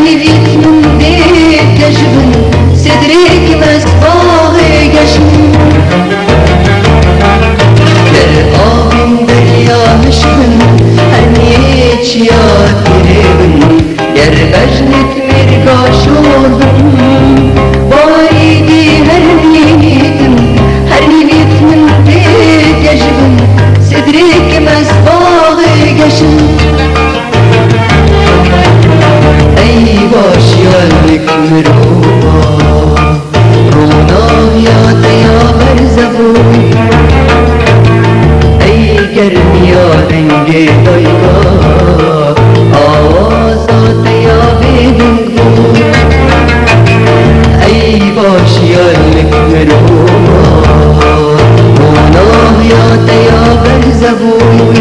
نبيت من بيت جشبن صدرك مسباغ جشن در آبین دریا مشبن هرنیچ یاد گربن در بجنت مرگا شوردن بایدی هرنیتن هرنیت من بيت جشبن صدرك مسباغ جشن ای باش یالک مروبا رونا یاد یا برزبون ای گرمیا رنگ دایگا آوازات یا بیدنگ بود ای باش یالک مروبا رونا یاد یا برزبون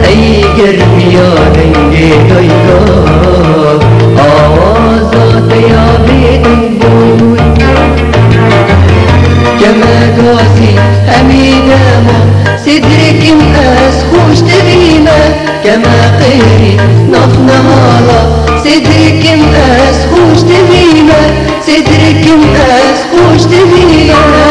ای گرمیا رنگ دایگا آوازات یا بیدن بود گمدازی همیدما صدرکم از خوش تبیمه گما غیری نخنهالا صدرکم از خوش تبیمه صدرکم از خوش تبیمه